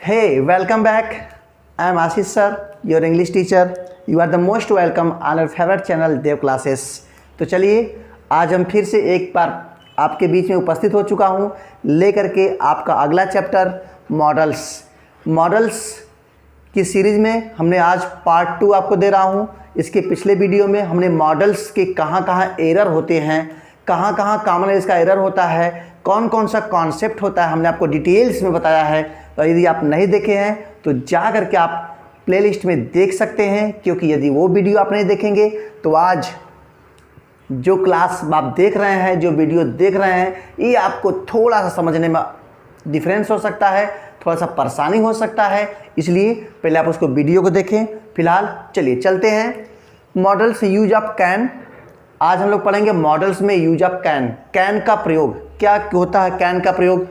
Hey, welcome back. I am Ashish sir, your English teacher. You are the most welcome on our favorite channel Dev Classes. तो चलिए आज हम फिर से एक बार आपके बीच में उपस्थित हो चुका हूँ लेकर के आपका अगला चैप्टर मॉडल्स की सीरीज़ में हमने आज पार्ट 2 आपको दे रहा हूँ। इसके पिछले वीडियो में हमने मॉडल्स के कहाँ कहाँ एरर होते हैं, कहाँ कहाँ कॉमन इसका एरर होता है, कौन कौन सा कॉन्सेप्ट होता है, हमने आपको डिटेल्स में बताया है। तो यदि आप नहीं देखे हैं तो जा करके आप प्लेलिस्ट में देख सकते हैं, क्योंकि यदि वो वीडियो आप नहीं देखेंगे तो आज जो क्लास आप देख रहे हैं, जो वीडियो देख रहे हैं, ये आपको थोड़ा सा समझने में डिफरेंस हो सकता है, थोड़ा सा परेशानी हो सकता है। इसलिए पहले आप उसको वीडियो को देखें। फिलहाल चलिए चलते हैं मॉडल्स यूज ऑफ कैन। आज हम लोग पढ़ेंगे मॉडल्स में यूज ऑफ कैन का प्रयोग क्या होता है, कैन का प्रयोग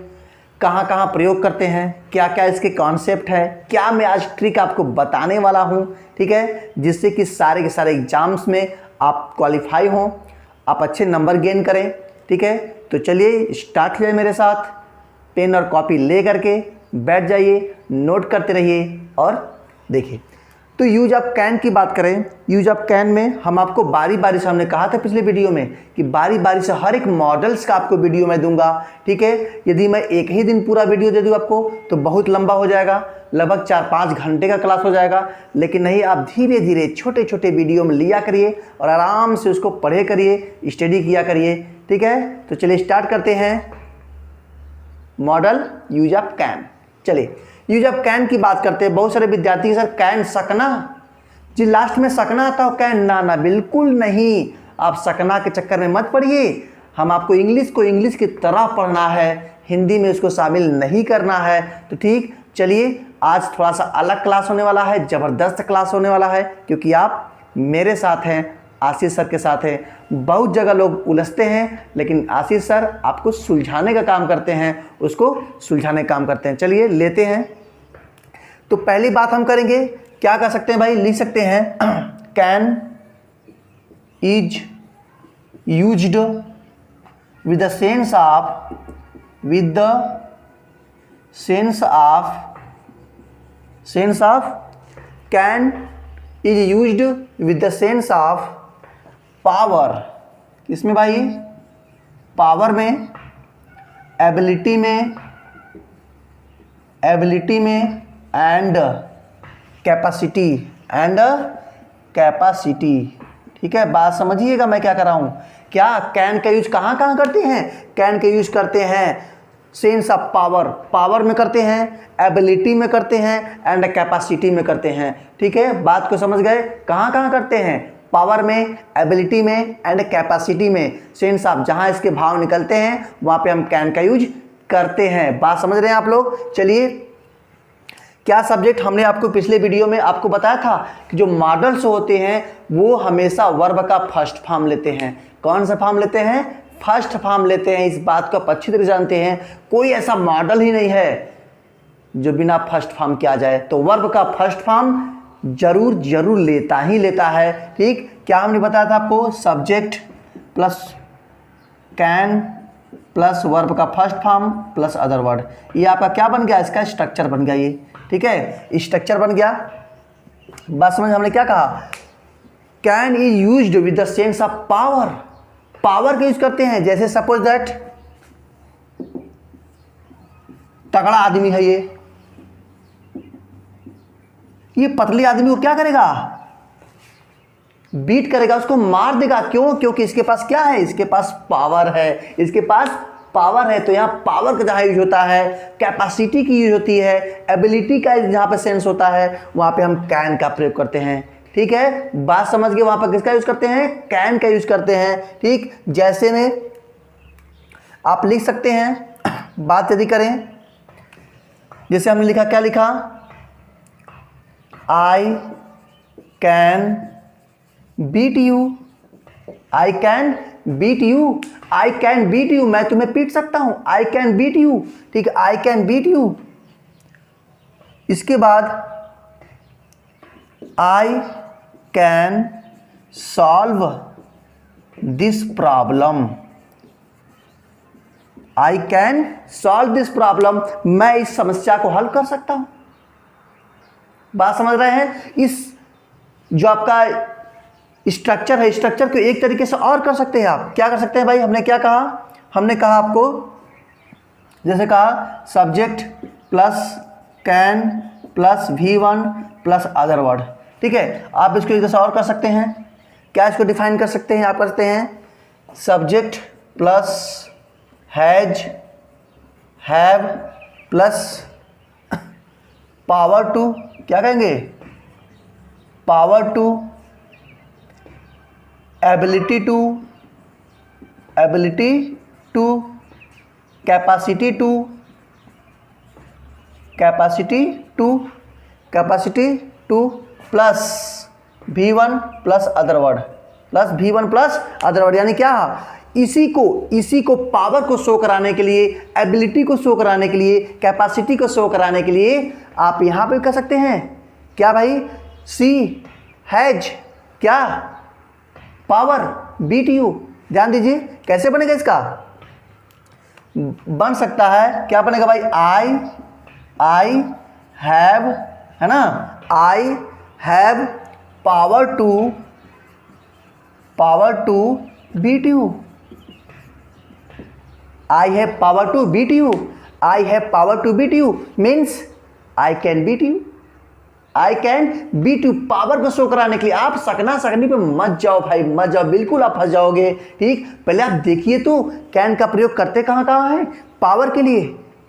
कहाँ कहाँ प्रयोग करते हैं, क्या क्या इसके कॉन्सेप्ट है, क्या मैं आज ट्रिक आपको बताने वाला हूँ, ठीक है, जिससे कि सारे के सारे एग्जाम्स में आप क्वालिफाई हों, आप अच्छे नंबर गेन करें। ठीक है, तो चलिए स्टार्ट कीजिए मेरे साथ। पेन और कॉपी ले करके बैठ जाइए, नोट करते रहिए और देखिए। तो यूज ऑफ कैन की बात करें, यूज ऑफ कैन में हम आपको बारी बारी से, हमने कहा था पिछले वीडियो में कि बारी बारी से हर एक मॉडल्स का आपको वीडियो मैं दूंगा। ठीक है, यदि मैं एक ही दिन पूरा वीडियो दे दूं आपको तो बहुत लंबा हो जाएगा, लगभग 4-5 घंटे का क्लास हो जाएगा। लेकिन नहीं, आप धीरे धीरे छोटे छोटे वीडियो में लिया करिए और आराम से उसको पढ़े करिए, स्टडी किया करिए। ठीक है, तो चलिए स्टार्ट करते हैं मॉडल यूज ऑफ कैन। चलिए यूज ऑफ कैन की बात करते हैं। बहुत सारे विद्यार्थी सर कैन सकना जी, लास्ट में सकना आता हो कैन, ना बिल्कुल नहीं। आप सकना के चक्कर में मत पड़िए। हम आपको इंग्लिश को इंग्लिश की तरह पढ़ना है, हिंदी में उसको शामिल नहीं करना है। तो ठीक, चलिए आज थोड़ा सा अलग क्लास होने वाला है, ज़बरदस्त क्लास होने वाला है, क्योंकि आप मेरे साथ हैं, आशीष सर के साथ हैं। बहुत जगह लोग उलझते हैं, लेकिन आशीष सर आपको सुलझाने का काम करते हैं, उसको सुलझाने का काम करते हैं। चलिए लेते हैं। तो पहली बात हम करेंगे, क्या कर सकते हैं भाई, लिख सकते हैं can is used with the sense of can is used with the sense of power. किसमें भाई, पावर में, एबिलिटी में एंड कैपेसिटी। ठीक है, बात समझिएगा मैं क्या कर रहा हूँ। क्या कैन का यूज कहाँ कहाँ करते हैं, कैन का यूज करते हैं सेंस ऑफ पावर में करते हैं, एबिलिटी में करते हैं एंड कैपेसिटी में करते हैं। ठीक है, बात को समझ गए। कहाँ कहाँ करते हैं, पावर में, एबिलिटी में एंड कैपेसिटी में। सेंस ऑफ, जहाँ इसके भाव निकलते हैं वहाँ पे हम कैन का यूज करते हैं। बात समझ रहे हैं आप लोग। चलिए, क्या सब्जेक्ट हमने आपको पिछले वीडियो में आपको बताया था कि जो मॉडल्स होते हैं वो हमेशा वर्ब का फर्स्ट फॉर्म लेते हैं। कौन सा फॉर्म लेते हैं, फर्स्ट फॉर्म लेते हैं। इस बात को आप अच्छी तरह जानते हैं, कोई ऐसा मॉडल ही नहीं है जो बिना फर्स्ट फॉर्म किया जाए। तो वर्ब का फर्स्ट फॉर्म जरूर लेता है। ठीक, क्या हमने बताया था आपको, subject plus can plus verb का first form plus other word. ये आपका क्या बन गया, इसका स्ट्रक्चर बन गया ये। ठीक है, स्ट्रक्चर बन गया। बस समझ, हमने क्या कहा, can is used with the sense of power का यूज करते हैं। जैसे सपोज दैट तगड़ा आदमी है, ये पतली आदमी को क्या करेगा, बीट करेगा, उसको मार देगा। क्यों, क्योंकि इसके पास क्या है, इसके पास पावर है, इसके पास पावर है। तो यहाँ पावर का जहाँ यूज होता है, कैपेसिटी की यूज होती है, एबिलिटी का जहाँ पे सेंस होता है, वहाँ पे हम कैन का प्रयोग करते हैं। ठीक है, बात समझ गए। वहाँ पर किसका यूज करते हैं, कैन का यूज करते हैं। ठीक, जैसे में आप लिख सकते हैं, बात यदि करें, जैसे हमने लिखा, क्या लिखा, I can beat you, I can beat you, मैं तुम्हें पीट सकता हूं, आई कैन बीट यू। ठीक है, आई कैन बीट यू। इसके बाद I can solve this problem, I can solve this problem, मैं इस समस्या को हल कर सकता हूं। बात समझ रहे हैं? इस जो आपका स्ट्रक्चर है, स्ट्रक्चर को एक तरीके से और कर सकते हैं आप। क्या कर सकते हैं भाई? हमने क्या कहा? हमने कहा आपको, जैसे कहा subject plus can plus V1 plus other word. ठीक है, आप इसको एक जैसा और कर सकते हैं। क्या इसको डिफाइन कर सकते हैं? आप करते हैं subject plus has have plus power to, क्या कहेंगे? Power to, ability to, ability to, capacity to, capacity to, capacity to plus V1 plus other word, plus V1 plus other word. यानी क्या? इसी को पावर को शो कराने के लिए, एबिलिटी को शो कराने के लिए, कैपेसिटी को शो कराने के लिए आप यहां पे कर सकते हैं। क्या भाई? सी हैज क्या? Power BTU। ध्यान दीजिए कैसे बनेगा इसका? बन सकता है, क्या बनेगा भाई? आई हैव, है ना, I have power to BTU। I have power to beat you. I have power to beat you means I can beat you. I can beat you। Power को शो कराने के लिए। आप सकना सकनी पे मत जाओ भाई, मत जाओ, बिल्कुल आप फंस जाओगे। ठीक, पहले आप देखिए तो कैन का प्रयोग करते कहाँ कहाँ है? पावर के लिए,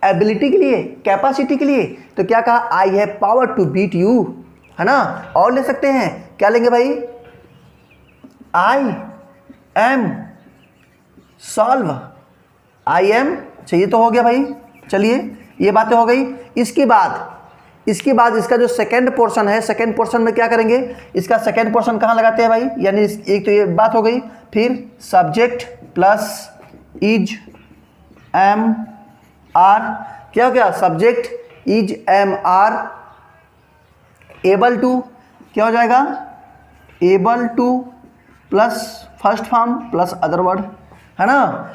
एबिलिटी के लिए, कैपेसिटी के लिए। तो क्या कहा? I have power to beat you, है ना। और ले सकते हैं, क्या लेंगे भाई? I am solve, I am. चाहिए तो हो गया भाई। चलिए ये बातें हो गई। इसके बाद इसका जो सेकंड पोर्शन है, सेकंड पोर्शन में क्या करेंगे? इसका सेकंड पोर्शन कहाँ लगाते हैं भाई? यानी एक तो ये बात हो गई। फिर subject plus is am are, क्या हो गया? Subject is am are able to, क्या हो जाएगा? Able to plus first form plus other word, है ना।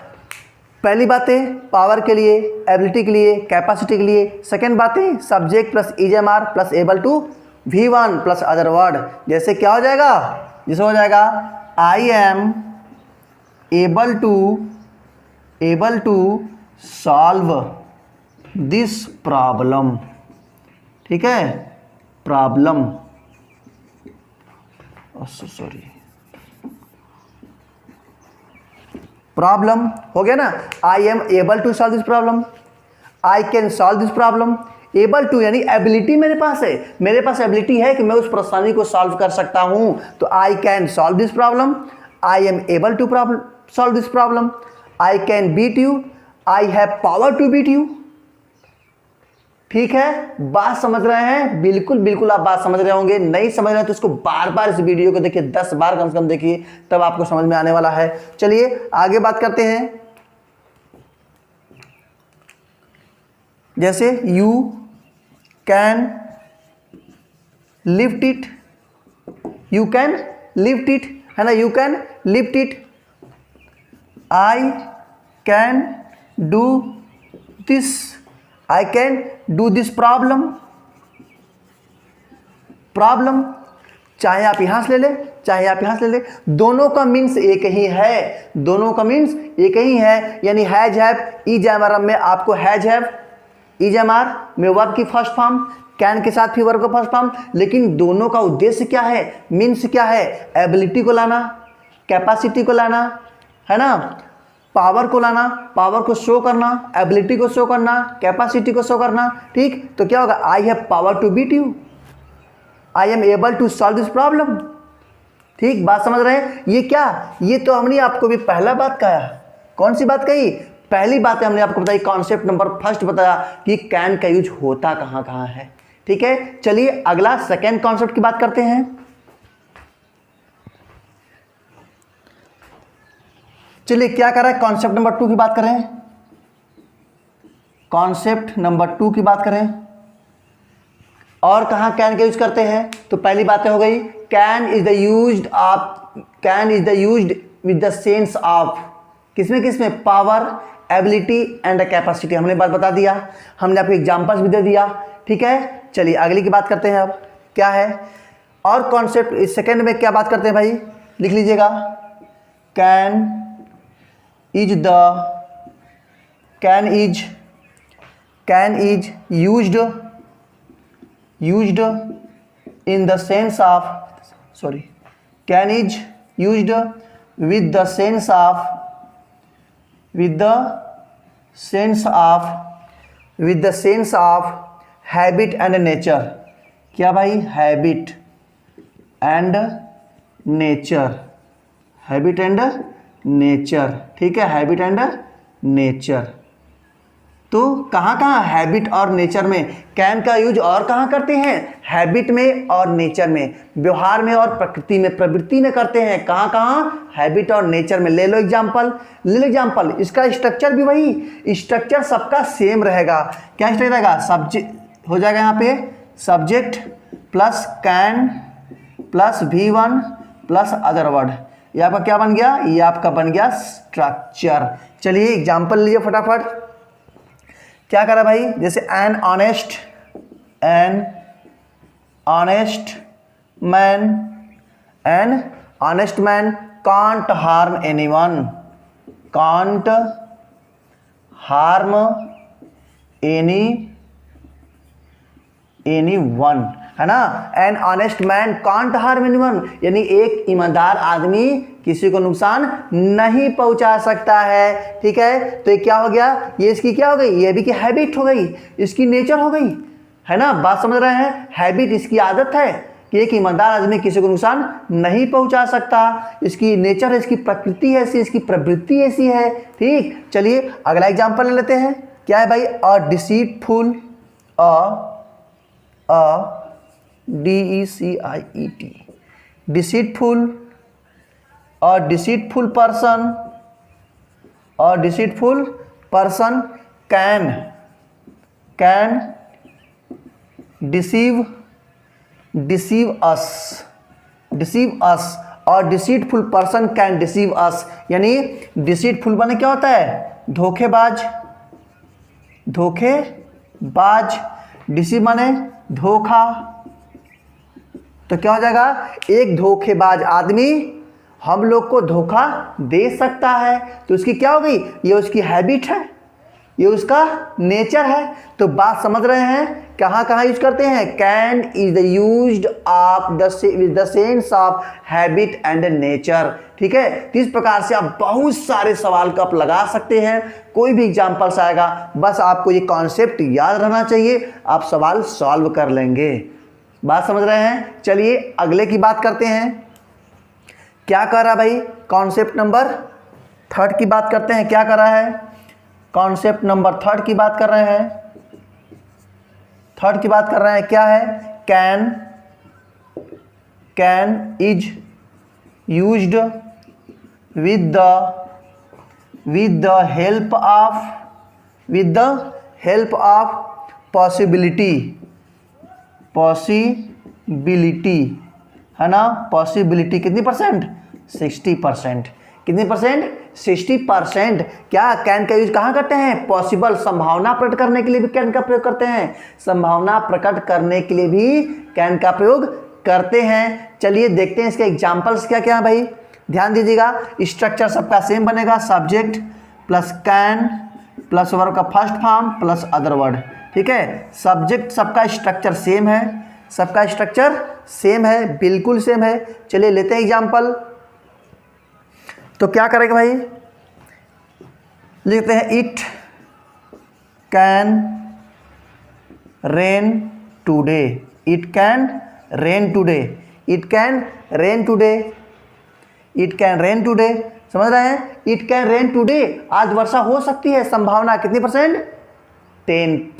पहली बातें पावर के लिए, एबिलिटी के लिए, कैपेसिटी के लिए। सेकंड बातें subject plus is am are plus able to V1 plus other word. जैसे क्या हो जाएगा? जैसे हो जाएगा I am able to solve this problem. ठीक है, प्रॉब्लम, सॉरी, प्रॉब्लम हो गया ना। I am able to solve this problem, I can solve this problem. Able to यानी एबिलिटी मेरे पास है, मेरे पास एबिलिटी है कि मैं उस परेशानी को सॉल्व कर सकता हूं। तो I can solve this problem, I am able to solve this problem, I can beat you, I have power to beat you. ठीक है, बात समझ रहे हैं? बिल्कुल बिल्कुल आप बात समझ रहे होंगे। नहीं समझ रहे हैं तो इसको बार बार इस वीडियो को देखिए, 10 बार कम से कम देखिए, तब आपको समझ में आने वाला है। चलिए आगे बात करते हैं। जैसे you can lift it, you can lift it, है ना, you can lift it. I can do this, I can do this problem. Problem चाहे आप यहां से ले ले, चाहे आप यहां से ले ले, दोनों का मीन्स एक ही है, दोनों का मीन्स एक ही है। यानी has have, is am are में आपको has have, is am are में वर्ब की फर्स्ट फॉर्म, कैन के साथ भी वर्ब का फर्स्ट फॉर्म। लेकिन दोनों का उद्देश्य क्या है? मीन्स क्या है? एबिलिटी को लाना, कैपेसिटी को लाना, है ना, पावर को लाना, पावर को शो करना, एबिलिटी को शो करना, कैपेसिटी को शो करना। ठीक, तो क्या होगा? I have power to beat you, I am able to solve this problem. ठीक, बात समझ रहे हैं? ये क्या? ये तो हमने आपको भी पहला बात कहा। कौन सी बात कही? पहली बात हमने आपको बताई, कॉन्सेप्ट नंबर फर्स्ट बताया कि कैन का यूज होता कहां कहां है। ठीक है, चलिए अगला सेकेंड कॉन्सेप्ट की बात करते हैं। चलिए क्या कर रहा है? कॉन्सेप्ट नंबर 2 की बात करें, कॉन्सेप्ट नंबर 2 की बात करें। और कहां कैन का यूज करते हैं? तो पहली बातें हो गई, can is the used of, can is the used with the sense of, किसमें किसमें? Power, ability and capacity. हमने बात बता दिया, हमने आपको एग्जांपल्स भी दे दिया। ठीक है, चलिए अगली की बात करते हैं। अब क्या है। और कॉन्सेप्ट इस सेकेंड में क्या बात करते हैं भाई, लिख लीजिएगा। Can is used in the sense of can is used with the sense of habit and nature। क्या भाई, habit and nature, ठीक है, habit and nature। तो कहाँ कहाँ हैबिट और नेचर में कैन का यूज और कहाँ करते हैं, हैबिट में और नेचर में, व्यवहार में और प्रकृति में, प्रवृत्ति में करते हैं। कहाँ कहाँ, हैबिट और नेचर में। ले लो एग्जाम्पल, इसका स्ट्रक्चर भी वही, स्ट्रक्चर सबका सेम रहेगा। क्या स्ट्रक्चर रहेगा, सब्जेक्ट हो जाएगा यहाँ पे, subject plus can plus V1 plus other word. ये आपका क्या बन गया, ये आपका बन गया स्ट्रक्चर। चलिए एग्जाम्पल लीजिए फटाफट। क्या करा भाई, जैसे an honest man can't harm anyone, है ना। An honest man can't harm anyone, यानी एक ईमानदार आदमी किसी को नुकसान नहीं पहुंचा सकता है, ठीक है। तो ये क्या हो गया, ये इसकी क्या हो गई, ये भी की हैबिट हो गई, इसकी नेचर हो गई, है ना। बात समझ रहे हैं, हैबिट इसकी आदत है कि एक ईमानदार आदमी किसी को नुकसान नहीं पहुंचा सकता, इसकी नेचर है, इसकी प्रकृति ऐसी, इसकी प्रवृत्ति ऐसी है, ठीक। चलिए अगला एग्जाम्पल ले लेते हैं। क्या है भाई, अ deceitful, DECIET, deceitful person can deceive us, और deceitful person can deceive us, यानी deceitful माने क्या होता है, धोखेबाज, deceive माने धोखा। तो क्या हो जाएगा, एक धोखेबाज आदमी हम लोग को धोखा दे सकता है। तो उसकी क्या हो गई, ये उसकी हैबिट है, ये उसका नेचर है। तो बात समझ रहे हैं, कहाँ कहाँ यूज करते हैं, can is the used of the sense of habit and nature, ठीक है। तो इस प्रकार से आप बहुत सारे सवाल को आप लगा सकते हैं, कोई भी एग्जाम्पल्स आएगा, बस आपको ये कॉन्सेप्ट याद रहना चाहिए, आप सवाल सॉल्व कर लेंगे। बात समझ रहे हैं। चलिए अगले की बात करते हैं। क्या कर रहा भाई, कॉन्सेप्ट नंबर 3 की बात करते हैं। क्या कर रहा है, कॉन्सेप्ट नंबर 3 की बात कर रहे हैं, क्या है, can is used with the help of possibility, है ना। पॉसिबिलिटी कितनी परसेंट, 60%। कितनी परसेंट, 60%। क्या कैन का यूज कहाँ करते हैं, पॉसिबल, संभावना प्रकट करने के लिए भी कैन का प्रयोग करते हैं, संभावना प्रकट करने के लिए भी कैन का प्रयोग करते हैं। चलिए देखते हैं इसके एग्जाम्पल्स क्या क्या है भाई, ध्यान दीजिएगा। स्ट्रक्चर सबका सेम बनेगा, subject plus can plus verb का first form plus other word, ठीक है। सब्जेक्ट सबका स्ट्रक्चर सेम है, बिल्कुल सेम है। चलिए लेते हैं एग्जाम्पल। तो क्या करेंगे भाई, लिखते हैं इट कैन रेन टूडे, समझ रहे हैं। इट कैन रेन टूडे, आज वर्षा हो सकती है, संभावना कितनी परसेंट,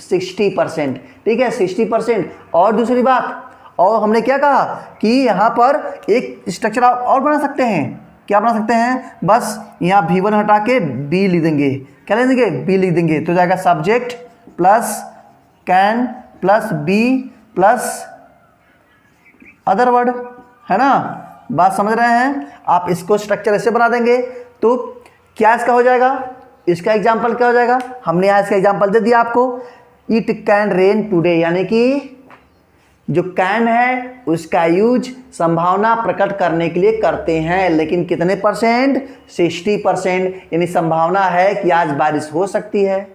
60%, ठीक है, 60%। और दूसरी बात, और हमने क्या कहा कि यहाँ पर एक स्ट्रक्चर और बना सकते हैं। क्या बना सकते हैं, बस यहाँ V1 हटा के B लिख देंगे। क्या लिख देंगे, B लिख देंगे। तो जाएगा subject plus can plus B plus other word, है ना। बात समझ रहे हैं। आप इसको स्ट्रक्चर ऐसे बना देंगे तो क्या इसका हो जाएगा, इसका एग्जाम्पल क्या हो जाएगा, हमने यहाँ इसका एग्जाम्पल दे दिया आपको। इट कैन रेन टुडे, यानी कि जो कैन है उसका यूज संभावना प्रकट करने के लिए करते हैं, लेकिन कितने परसेंट? 60%। यानी संभावना है कि आज बारिश हो सकती है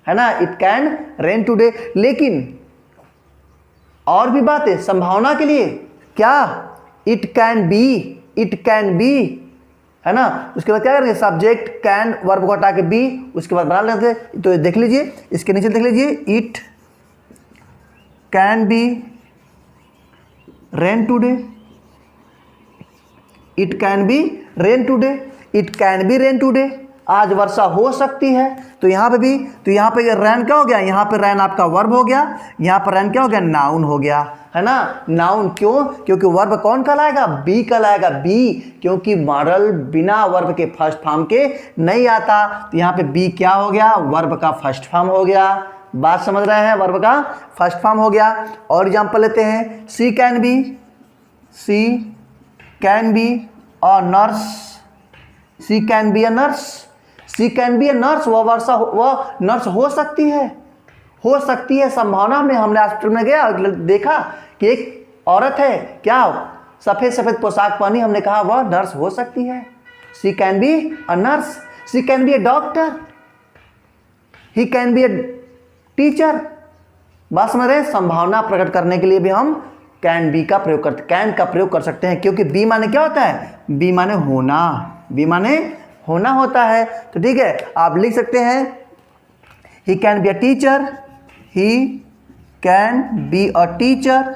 ना, इट कैन रेन टुडे। लेकिन और भी बात है संभावना के लिए, क्या? इट कैन बी, है ना। उसके बाद क्या करेंगे? सब्जेक्ट कैन वर्ब को हटा के बी, उसके बाद बना लेते। तो देख लीजिए, इसके नीचे देख लीजिए, it can be rain today, it can be rain today, it can be rain today, आज वर्षा हो सकती है। तो यहाँ पे भी, तो यहाँ पे रैन क्या हो गया? यहाँ पे रैन आपका वर्ब हो गया, यहाँ पर रैन क्या हो गया? नाउन हो गया, है ना। नाउन क्यों? क्योंकि वर्ब कौन कहलाएगा? बी कहलाएगा, बी, क्योंकि मॉडल बिना वर्ब के फर्स्ट फॉर्म के नहीं आता। तो यहाँ पे बी क्या हो गया? वर्ब का फर्स्ट फॉर्म हो गया। बात समझ रहे हैं? वर्ब का फर्स्ट फॉर्म हो गया। और एग्जाम्पल लेते हैं, she can be a nurse, she can be a nurse, she can be a nurse, वह नर्स हो सकती है, संभावना में। हमने हॉस्पिटल में गया, देखा कि एक औरत है, क्या सफ़ेद पोशाक पहनी, हमने कहा वह नर्स हो सकती है। She can be a nurse, she can be a doctor, he can be a teacher. बात समझ रहे हैं? संभावना प्रकट करने के लिए भी हम कैन बी का प्रयोग करते, कैन का प्रयोग कर सकते हैं, क्योंकि बी माने क्या होता है? बी माने होना, बी माने होना होता है। तो ठीक है, आप लिख सकते हैं ही can be a teacher, he can be a teacher,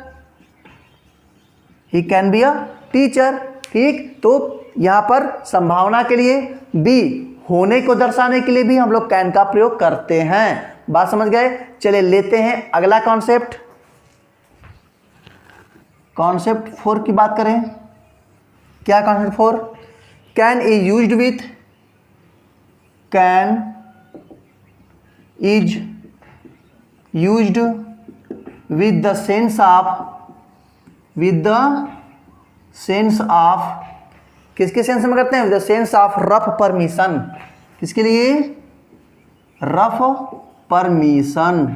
he can be a teacher. ठीक, तो यहाँ पर संभावना के लिए बी, होने को दर्शाने के लिए भी हम लोग कैन का प्रयोग करते हैं। बात समझ गए? चलिए लेते हैं अगला कॉन्सेप्ट। कॉन्सेप्ट 4 की बात करें। क्या concept 4? Can is used with, can is used with the sense of, किसके सेंस में करते हैं? With the sense of rough permission. किसके लिए? रफ परमिशन,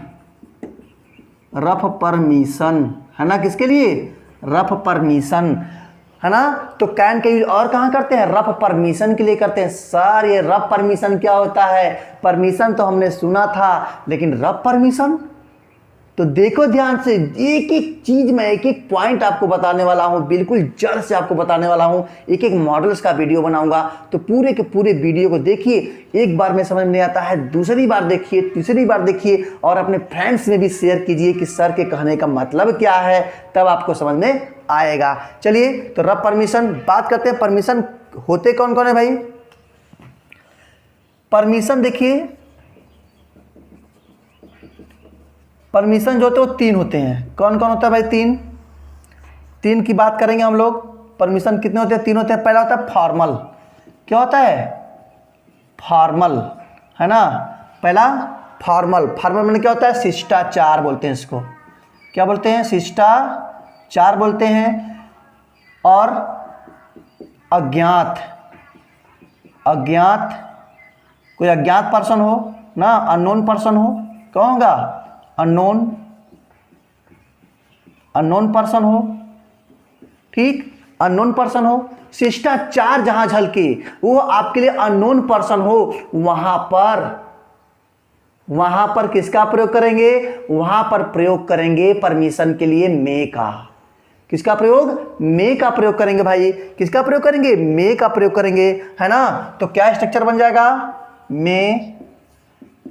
है ना। किसके लिए? रफ परमिशन, है ना। तो कैन का यूज और कहाँ करते हैं? रफ परमिशन के लिए करते हैं। सर ये रफ परमिशन क्या होता है? परमिशन तो हमने सुना था, लेकिन रफ परमिशन? तो देखो ध्यान से, एक एक चीज में एक एक पॉइंट आपको बताने वाला हूं, बिल्कुल जड़ से आपको बताने वाला हूं। एक एक मॉडल्स का वीडियो बनाऊंगा, तो पूरे के पूरे वीडियो को देखिए। एक बार में समझ नहीं आता है, दूसरी बार देखिए, तीसरी बार देखिए, और अपने फ्रेंड्स में भी शेयर कीजिए कि सर के कहने का मतलब क्या है, तब आपको समझ में आएगा। चलिए, तो रफ परमिशन बात करते हैं। परमिशन होते कौन कौन है भाई? परमिशन देखिए, परमिशन जो होते हैं वो 3 होते हैं। कौन कौन होता है भाई? 3 की बात करेंगे हम लोग। परमिशन कितने होते हैं? 3 होते हैं। पहला होता है फॉर्मल। क्या होता है? फॉर्मल, है ना। पहला फॉर्मल मैंने क्या होता है? शिष्टाचार बोलते हैं इसको। क्या बोलते हैं? शिष्टाचार बोलते हैं। और अज्ञात, कोई अज्ञात पर्सन हो ना, अननोन पर्सन हो, कौन होगा? अननोन पर्सन हो। ठीक, अननोन पर्सन हो। शिष्टाचार जहां झलके वो आपके लिए अननोन पर्सन हो, वहां पर किसका प्रयोग करेंगे? वहां पर प्रयोग करेंगे परमिशन के लिए मे का। किसका प्रयोग? मे का प्रयोग करेंगे भाई। किसका प्रयोग करेंगे? मे का प्रयोग करेंगे, है ना। तो क्या स्ट्रक्चर बन जाएगा? May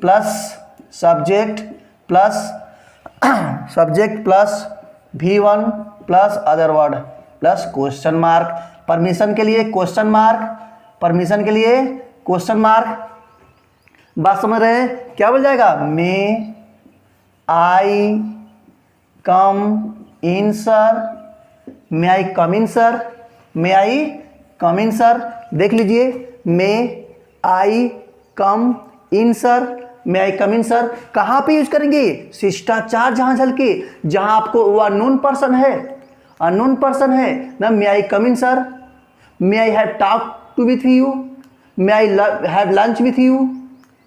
plus subject plus V1 plus other word plus question mark. Permission के लिए क्वेश्चन मार्क, बात समझ रहे हैं? क्या बोल जाएगा? मे आई कम इन सर, देख लीजिए, मे I come in sir, may I come in sir. कहाँ पे यूज करेंगे? शिष्टाचार जहां झलके, जहां आपको वो अननोन पर्सन है ना। May I come in sir, may I have talk to with you, may I have lunch with you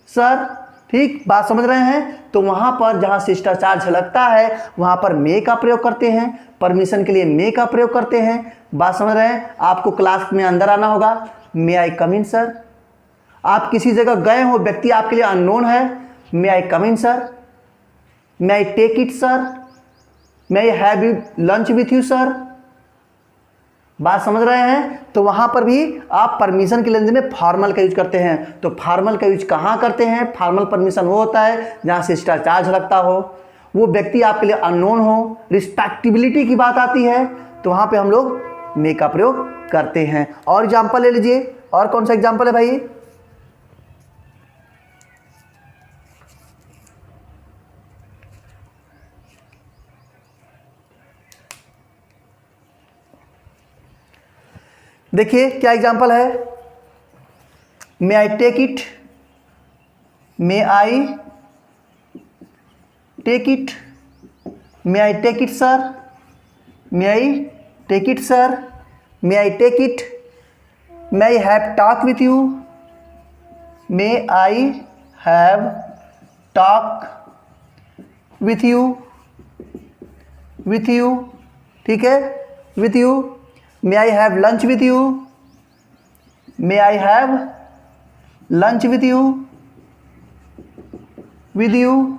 sir, ठीक, बात समझ रहे हैं। तो वहां पर जहां शिष्टाचार झलकता है वहां पर मे का प्रयोग करते हैं, परमिशन के लिए मे का प्रयोग करते हैं। बात समझ रहे हैं। आपको क्लास में अंदर आना होगा, मे आई कम इन सर। आप किसी जगह गए हो, व्यक्ति आपके लिए अननोन है, may I come in sir, may I take it sir, may I have you lunch with you sir. बात समझ रहे हैं। तो वहां पर भी आप परमिशन के लेने में फॉर्मल का यूज करते हैं। तो फॉर्मल का यूज कहां करते हैं? फॉर्मल परमिशन वो होता है जहां शिष्टाचार झलकता हो, वो व्यक्ति आपके लिए अननोन हो, रिस्पेक्टिबिलिटी की बात आती है, तो वहां पे हम लोग मे का प्रयोग करते हैं। और एग्जाम्पल ले लीजिए, और कौन सा एग्जाम्पल है भाई? देखिए क्या एग्जाम्पल है। May I take it, may I take it, may I take it sir, may I take it sir, may I take it, may I have talk with you, may I have talk with you, with you, ठीक है, with you. May I have lunch with you, may I have lunch with you, with you,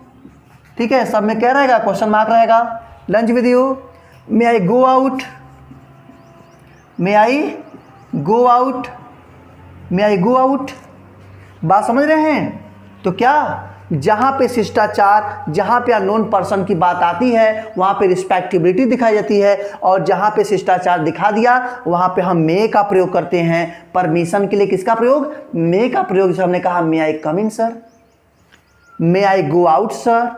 ठीक है। सब में क्या रहेगा? Question mark रहेगा। Lunch with you. May I go out, may I go out, may I go out. बात समझ रहे हैं। तो क्या, जहां पे शिष्टाचार, जहां पे अननोन पर्सन की बात आती है वहां पे रिस्पेक्टिबिलिटी दिखाई जाती है, और जहां पे शिष्टाचार दिखा दिया वहां पे हम मे का प्रयोग करते हैं। परमिशन के लिए किसका प्रयोग? मे का प्रयोग। जैसे हमने कहा may I come in sir, may I go out sir,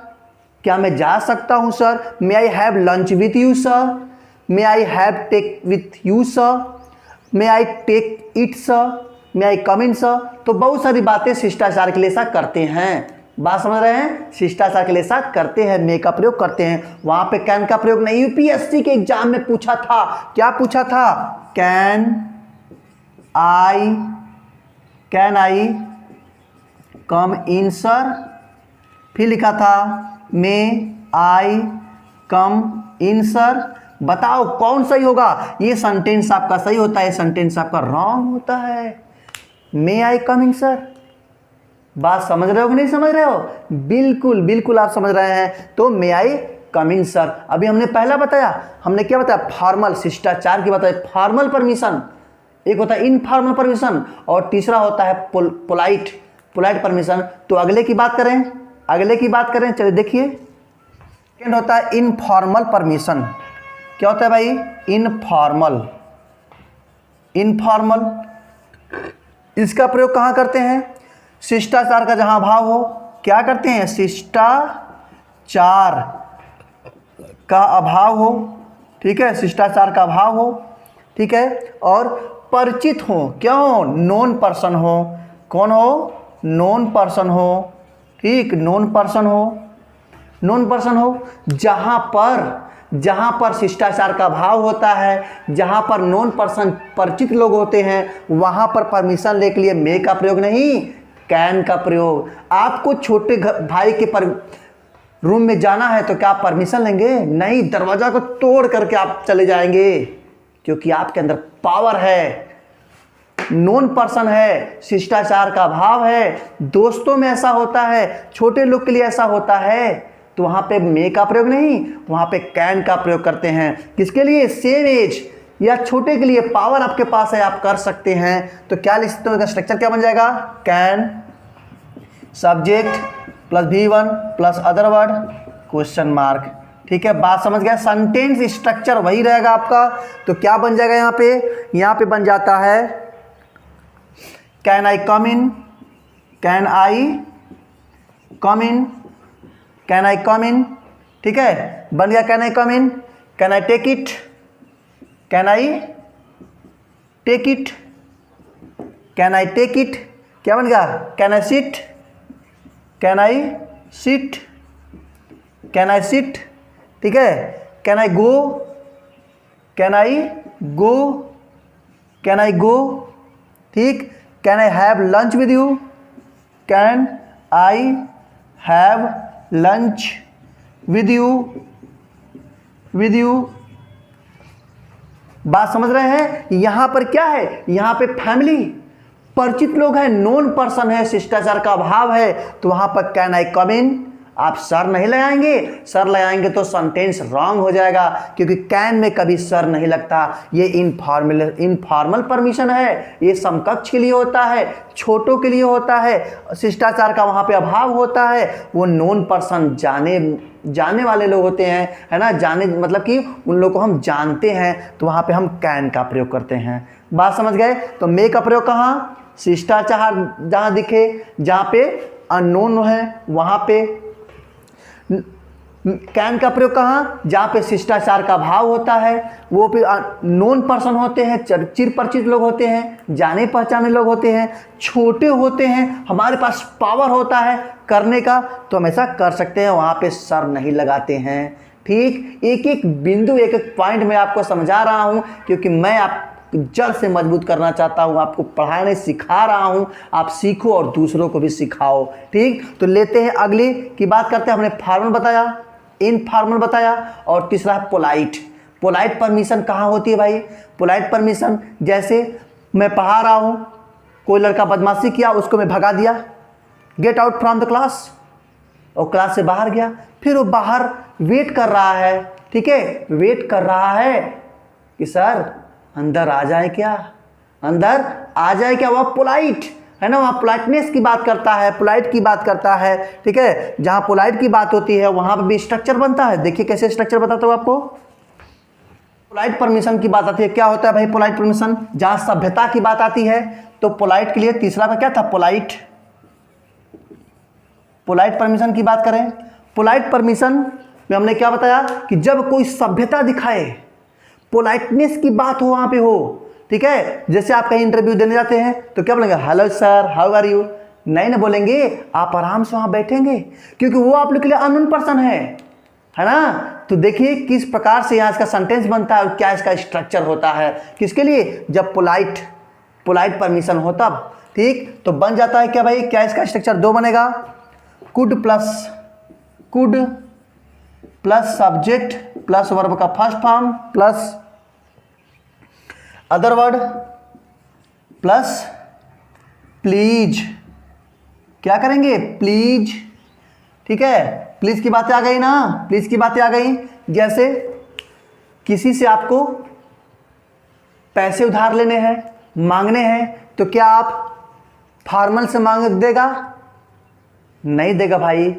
क्या मैं जा सकता हूं sir? May I have lunch with you sir, may I have take with you sir, may I take it sir, may I come in sir. तो बहुत सारी बातें शिष्टाचार के लिए ऐसा करते हैं। बात समझ रहे हैं। शिष्टाचार के लिए ऐसा करते हैं, मे का प्रयोग करते हैं। वहां पे कैन का प्रयोग नहीं। यूपीएससी के एग्जाम में पूछा था, क्या पूछा था? Can I come in sir, फिर लिखा था मे आई कम इन सर। बताओ कौन सही होगा? ये सेंटेंस आपका सही होता है, सेंटेंस आपका रॉन्ग होता है। May I come in sir. बात समझ रहे हो कि नहीं समझ रहे हो? बिल्कुल बिल्कुल आप समझ रहे हैं। तो मे आई कम इन सर। अभी हमने पहला बताया, हमने क्या बताया? फॉर्मल, शिष्टाचार की बताया, फॉर्मल परमिशन। एक होता है इनफॉर्मल परमिशन, और तीसरा होता है पोलाइट परमिशन। तो अगले की बात करें, चलिए देखिए। सेकेंड होता है इनफॉर्मल परमिशन। क्या होता है भाई? इनफॉर्मल। इसका प्रयोग कहाँ करते हैं? शिष्टाचार का जहां अभाव हो, क्या करते हैं? शिष्टाचार का अभाव हो, ठीक है, शिष्टाचार का अभाव हो, ठीक है, और परिचित हो, क्या हो? नॉन पर्सन हो। कौन हो? नॉन पर्सन हो, ठीक, नॉन पर्सन हो। जहां पर शिष्टाचार का अभाव होता है, जहां पर नॉन पर्सन परिचित लोग होते हैं, वहां पर परमिशन लेने के लिए मे का प्रयोग नहीं, कैन का प्रयोग। आपको छोटे भाई के रूम में जाना है तो क्या आप परमिशन लेंगे? नहीं, दरवाजा को तोड़ करके आप चले जाएंगे, क्योंकि आपके अंदर पावर है, नॉन पर्सन है, शिष्टाचार का अभाव है। दोस्तों में ऐसा होता है, छोटे लोग के लिए ऐसा होता है, तो वहां पे मे का प्रयोग नहीं, वहां पे कैन का प्रयोग करते हैं। किसके लिए? सेम एज या छोटे के लिए पावर आपके पास है, आप कर सकते हैं। तो क्या लिख सकते हो? स्ट्रक्चर क्या बन जाएगा? Can subject plus V1 plus other word question mark, ठीक है। बात समझ गया। सेंटेंस स्ट्रक्चर वही रहेगा आपका। तो क्या बन जाएगा यहाँ पे बन जाता है can I come in, can I come in, can I come in, ठीक है, बन गया can I come in. Can I take it, can I take it, can I take it, क्या बन गया? Can I sit, can I sit, can I sit, ठीक है। Can I go, can I go, can I go, ठीक। Can I have lunch with you, can I have lunch with you. बात समझ रहे हैं? यहां पर क्या है, यहां पे फैमिली, परिचित लोग हैं, नोन पर्सन है, शिष्टाचार का अभाव है, तो वहां पर कैन आई कम इन, आप सर नहीं लगाएंगे। सर लगाएंगे तो सेंटेंस रॉन्ग हो जाएगा, क्योंकि कैन में कभी सर नहीं लगता। ये इनफॉर्मल परमिशन है, ये समकक्ष के लिए होता है, छोटों के लिए होता है, शिष्टाचार का वहां पे अभाव होता है। वो नोन पर्सन, जाने वाले लोग होते हैं, है ना, जाने मतलब कि उन लोगों को हम जानते हैं, तो वहां पे हम कैन का प्रयोग करते हैं। बात समझ गए? तो मे का प्रयोग कहाँ, शिष्टाचार जहां दिखे, जहां पे अननोन है वहां पे। कैन का प्रयोग कहाँ, जहां पे शिष्टाचार का भाव होता है, वो पे नोन पर्सन होते हैं, चिर परिचित लोग होते हैं, जाने पहचाने लोग होते हैं, छोटे होते हैं, हमारे पास पावर होता है करने का, तो हम ऐसा कर सकते हैं, वहां पे सर नहीं लगाते हैं। ठीक, एक एक बिंदु, एक एक पॉइंट मैं आपको समझा रहा हूं, क्योंकि मैं आप जड़ से मजबूत करना चाहता हूं, आपको पढ़ाने सिखा रहा हूं, आप सीखो और दूसरों को भी सिखाओ। ठीक, तो लेते हैं अगली की बात करते हैं। हमने फॉर्मल बताया, इनफॉर्मल बताया, और तीसरा है पोलाइट। पोलाइट परमिशन कहाँ होती है भाई? पोलाइट परमिशन, जैसे मैं पढ़ा रहा हूं, कोई लड़का बदमाशी किया, उसको मैं भगा दिया, get out from the class, और क्लास से बाहर गया, फिर वो बाहर वेट कर रहा है। ठीक है, वेट कर रहा है कि सर अंदर आ जाए क्या, अंदर आ जाए क्या। वह पोलाइट है ना, वहाँ पोलाइटनेस की बात करता है, पोलाइट की बात करता है। ठीक है, जहाँ पोलाइट की बात होती है वहाँ पर भी स्ट्रक्चर बनता है। देखिए कैसे स्ट्रक्चर बताता हूँ आपको। पोलाइट परमिशन की बात आती है, क्या होता है भाई पोलाइट परमिशन? जहाँ सभ्यता की बात आती है, तो पोलाइट के लिए तीसरा का क्या था, पोलाइट। पोलाइट परमिशन की बात करें, पोलाइट परमिशन में हमने क्या बताया कि जब कोई सभ्यता दिखाए, पोलाइटनेस की बात हो वहां पे हो। ठीक है, जैसे आप कहीं इंटरव्यू देने जाते हैं तो क्या बोलेंगे, hello sir, how are you, नहीं ना बोलेंगे, आप आराम से वहां बैठेंगे, क्योंकि वो आप लोग के लिए अननोन पर्सन है ना। तो देखिए किस प्रकार से यहाँ इसका सेंटेंस बनता है और क्या इसका स्ट्रक्चर होता है, किसके लिए, जब पोलाइट परमिशन हो तब। ठीक, तो बन जाता है क्या भाई, क्या इसका स्ट्रक्चर दो बनेगा, could plus subject plus verb का first form plus other word plus please. क्या करेंगे, प्लीज। ठीक है, प्लीज की बातें आ गई ना, प्लीज की बातें आ गई। जैसे किसी से आपको पैसे उधार लेने हैं, मांगने हैं, तो क्या आप फॉर्मल से मांग देगा, नहीं देगा भाई।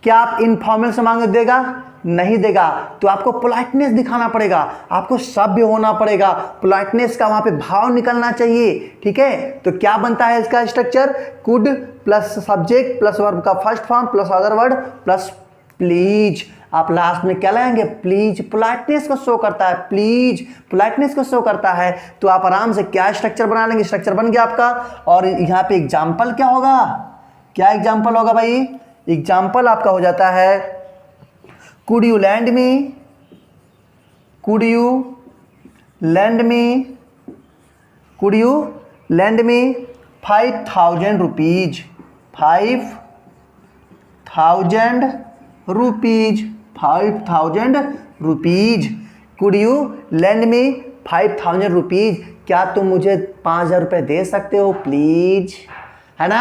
क्या आप इनफॉर्मल से मांग देगा, नहीं देगा। तो आपको पोलाइटनेस दिखाना पड़ेगा, आपको सभ्य होना पड़ेगा, पोलाइटनेस का वहां पे भाव निकलना चाहिए। ठीक है, तो क्या बनता है इसका structure, could plus subject plus verb का first form plus other word plus please. आप लास्ट में क्या लाएंगे, प्लीज। पोलाइटनेस को शो करता है, प्लीज पोलाइटनेस को शो करता है। तो आप आराम से क्या स्ट्रक्चर बना लेंगे, स्ट्रक्चर बन गया आपका। और यहाँ पे एग्जाम्पल क्या होगा, क्या एग्जाम्पल होगा भाई, एग्जाम्पल आपका हो जाता है, could you lend me, could you lend me, could you lend me 5,000 rupees, 5,000 rupees, 5,000 rupees, could you lend me 5,000 rupees, क्या तुम मुझे 5,000 रुपये दे सकते हो प्लीज, है ना।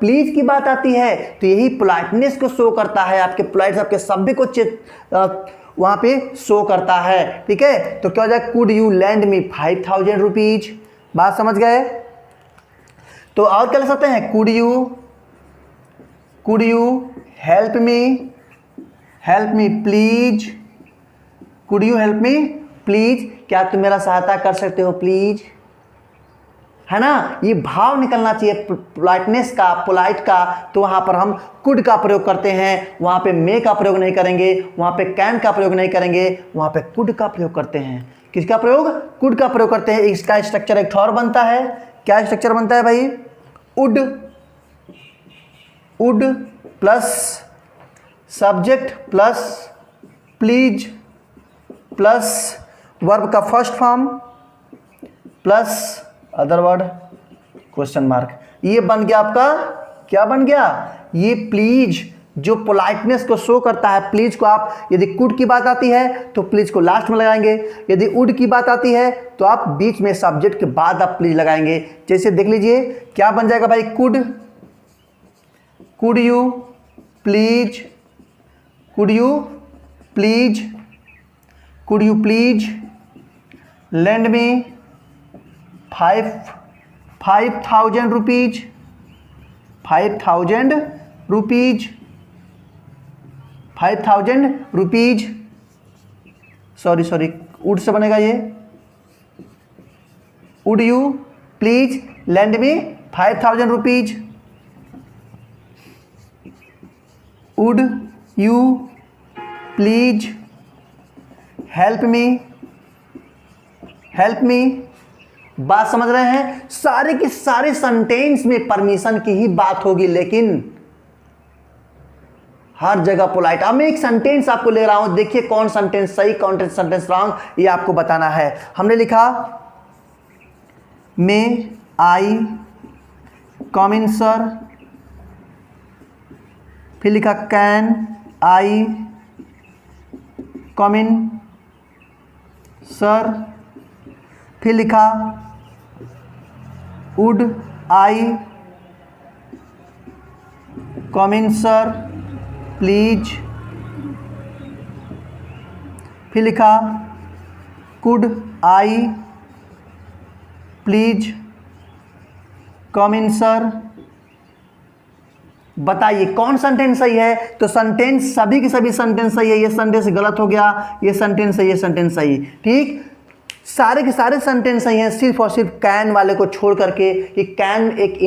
प्लीज की बात आती है तो यही पोलाइटनेस को शो करता है, आपके पोलाइट आपके सभ्य को वहां पे शो करता है। ठीक है, तो क्या हो जाए, could you land me 5,000 rupees. बात समझ गए। तो और क्या ले सकते हैं, could you help me please, could you help me please, क्या तुम मेरा सहायता कर सकते हो प्लीज, है ना। ये भाव निकलना चाहिए पोलाइटनेस का, पोलाइट का। तो वहां पर हम कुड का प्रयोग करते हैं, वहां पे मे का प्रयोग नहीं करेंगे, वहां पे कैन का प्रयोग नहीं करेंगे, वहां पे कुड का प्रयोग करते हैं। किसका प्रयोग, कुड का प्रयोग करते हैं। इसका स्ट्रक्चर एक और बनता है, क्या स्ट्रक्चर बनता है भाई, would plus subject plus please plus verb का first form plus other word question mark. ये बन गया आपका, क्या बन गया, ये प्लीज जो पोलाइटनेस को शो करता है। प्लीज को आप, यदि कुड की बात आती है तो प्लीज को लास्ट में लगाएंगे, यदि वुड की बात आती है तो आप बीच में सब्जेक्ट के बाद आप प्लीज लगाएंगे। जैसे देख लीजिए क्या बन जाएगा भाई, could you please, could you please lend me 5,000 rupees, 5,000 rupees, sorry would say बनेगा ये, would you please lend me 5,000 rupees, would you please help me. बात समझ रहे हैं? सारे के सारे सेंटेंस में परमिशन की ही बात होगी, लेकिन हर जगह पोलाइट। अब मैं एक सेंटेंस आपको ले रहा हूं, देखिए कौन सेंटेंस सही कौन सेंटेंस रॉन्ग, ये आपको बताना है। हमने लिखा मे आई कम इन सर, फिर लिखा can I come in sir, फिर लिखा would I come in sir please, फिर लिखा could I please come in sir. बताइए कौन सेंटेंस सही है? तो सेंटेंस सभी के सभी सेंटेंस सही है, ये सेंटेंस गलत हो गया, ये सेंटेंस सही, ये सेंटेंस सही, ठीक। सारे के सारे सेंटेंस सही हैं, सिर्फ और सिर्फ कैन वाले को छोड़ करके, कि कैन एक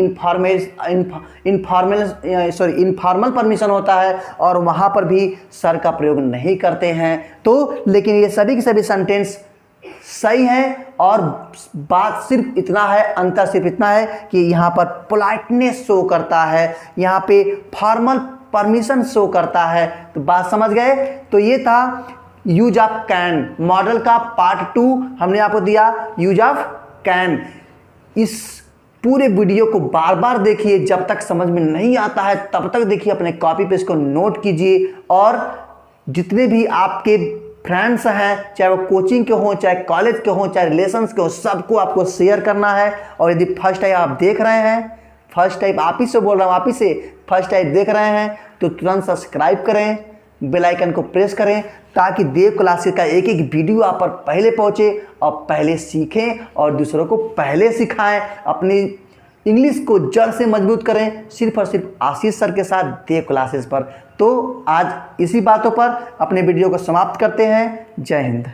इनफॉर्मल परमिशन होता है और वहाँ पर भी सर का प्रयोग नहीं करते हैं। तो लेकिन ये सभी के सभी सेंटेंस सही है, और बात सिर्फ इतना है, अंतर सिर्फ इतना है कि यहाँ पर पोलाइटनेस शो करता है, यहाँ पे फॉर्मल परमिशन शो करता है। तो बात समझ गए? तो ये था यूज ऑफ कैन, मॉडल का पार्ट 2 हमने आपको दिया, यूज ऑफ कैन। इस पूरे वीडियो को बार बार देखिए, जब तक समझ में नहीं आता है तब तक देखिए, अपने कॉपी पे इसको नोट कीजिए, और जितने भी आपके फ्रेंड्स हैं, चाहे वो कोचिंग के हों, चाहे कॉलेज के हों, चाहे रिलेशंस के हों, सबको आपको शेयर करना है। और यदि फर्स्ट टाइम आप देख रहे हैं, फर्स्ट टाइम आप ही से बोल रहा हूँ, आप ही से फर्स्ट टाइम देख रहे हैं, तो तुरंत सब्सक्राइब करें, बेल आइकन को प्रेस करें, ताकि देव क्लासेस का एक एक वीडियो आप पर पहले पहुंचे और पहले सीखें और दूसरों को पहले सिखाएं। अपनी इंग्लिश को जड़ से मजबूत करें, सिर्फ और सिर्फ आशीष सर के साथ देव क्लासेस पर। तो आज इसी बातों पर अपने वीडियो को समाप्त करते हैं। जय हिंद।